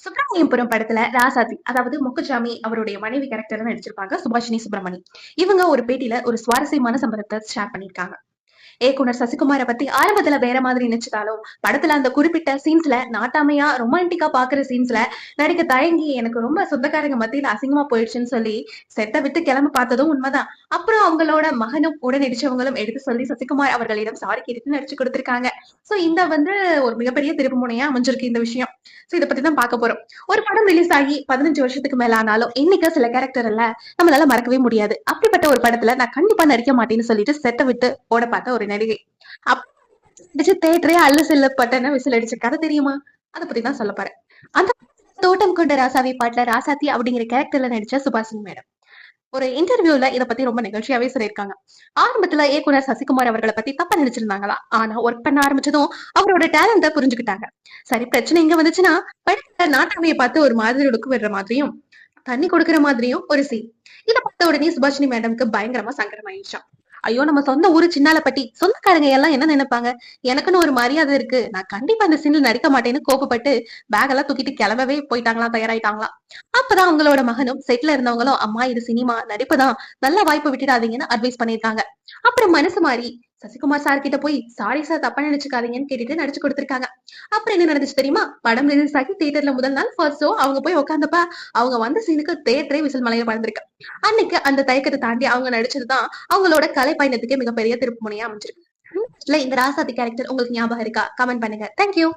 சுப்பிரமணியபுரம் படத்துல ராசாத்தி, அதாவது முக்குசாமி அவருடைய மனைவி கேரக்டர்ல நடிச்சிருப்பாங்க சுபாஷினி சுப்பிரமணி. இவங்க ஒரு பேட்டியில ஒரு சுவாரஸ்யமான சம்பவத்தை ஷேர் பண்ணிருக்காங்க. இயக்குனர் சசிகுமார பத்தி ஆரம்பத்துல வேற மாதிரி நினைச்சதாலும் படத்துல அந்த குறிப்பிட்ட சீன்ஸ்ல நாட்டாமையா ரொமான்டிக்கா பாக்குற சீன்ஸ்ல நடிக்க தயங்கி எனக்கு ரொம்ப சொந்தக்காரங்க மத்தியில அசிங்கமா போயிடுச்சுன்னு சொல்லி செத்த விட்டு கிளம்பி பார்த்ததும் உண்மைதான். அப்புறம் அவங்களோட மகனும் உடன் நடிச்சவங்களும் எடுத்து சொல்லி சசிகுமார் அவர்களிடம் சாரி கேட்டு நடிச்சு கொடுத்திருக்காங்க. சோ இந்த வந்து ஒரு மிகப்பெரிய திருப்பு முனையா அமைஞ்சிருக்கு இந்த விஷயம். சோ இதை பத்தி தான் பார்க்க போறோம். ஒரு படம் ரிலீஸ் ஆகி 15 வருஷத்துக்கு மேல ஆனாலும் இன்னைக்கு சில கேரக்டர் எல்லாம் நம்மளால மறக்கவே முடியாது. அப்படிப்பட்ட ஒரு படத்துல நான் கண்டிப்பா நடிக்க மாட்டேன்னு சொல்லிட்டு செத்த விட்டு ஓட பார்த்த ஒரு நடிகை. அடிச்சு தேட்டரே அல்லு செல்லப்பட்டன விசில் அடிச்ச கதை தெரியுமா? அதை பத்தி தான் சொல்ல போறேன். அந்த தோட்டம் கொண்ட ராசாவி பாட்டுல ராசாத்தி அப்படிங்கிற கேரக்டர்ல நடிச்ச சுபாஷினி மேடம் ஒரு இன்டர்வியூல இத பத்தி ரொம்ப நிகழ்ச்சியாவே சொல்லியிருக்காங்க. ஆரம்பத்துல இயக்குனர் சசிகுமார் அவர்களை பத்தி தப்பா நினைச்சிருந்தாங்களா, ஆனா ஒர்க் பண்ண ஆரம்பிச்சதும் அவரோட டேலண்ட புரிஞ்சுக்கிட்டாங்க. சரி, பிரச்சனை இங்க வந்துச்சுன்னா படத்துல நாட்டாமையை பார்த்து ஒரு மாதிரி ஒடுக்கு விடுற மாதிரியும் தண்ணி கொடுக்குற மாதிரியும் ஒரு சீன். இத பார்த்த உடனே சுபாஷினி மேடம்க்கு பயங்கரமா சங்கடம் ஆயிடுச்சாம். ஐயோ, நம்ம சொந்த ஊரு சின்னாலப்பட்டி, சொந்தக்காரங்க எல்லாம் என்ன நினைப்பாங்க, எனக்குன்னு ஒரு மரியாதை இருக்கு, நான் கண்டிப்பா அந்த சீன்ல நடிக்க மாட்டேன்னு கோபப்பட்டு பேக் எல்லாம் தூக்கிட்டு கிளம்பவே போயிட்டாங்களாம், தயாராயிட்டாங்களாம். அப்பதான் அவங்களோட மகனும் செட்ல இருந்தவங்களும் அம்மா இது சினிமா நடிப்புதான், நல்ல வாய்ப்பு விட்டுடாதீங்கன்னு அட்வைஸ் பண்ணிருக்காங்க. அப்புறம் மனசு மாறி சசிகுமார் சார் கிட்ட போய் சாரி சார் தப்பா நினைச்சுக்காதீங்கன்னு கேட்டுட்டு நடிச்சு கொடுத்திருக்காங்க. அப்புறம் என்ன நடந்துச்சு தெரியுமா? படம் ரிலீஸ் ஆகி தியேட்டர்ல முதல் நாள் ஃபர்ஸ்ட் ஷோ அவங்க போய் உட்காந்தப்ப அவங்க வந்த சீனுக்கு தியேட்டரே விசில் மலையில பறந்திருக்கு. அன்னைக்கு அந்த தயக்கத்தை தாண்டி அவங்க நடிச்சதுதான் அவங்களோட கலை பயணத்துக்கே மிகப்பெரிய திருப்பு முனையா அமைஞ்சிருக்கு. இந்த ராசாதி கேரக்டர் உங்களுக்கு ஞாபகம் இருக்கா? கமெண்ட் பண்ணுங்க. தேங்க்யூ.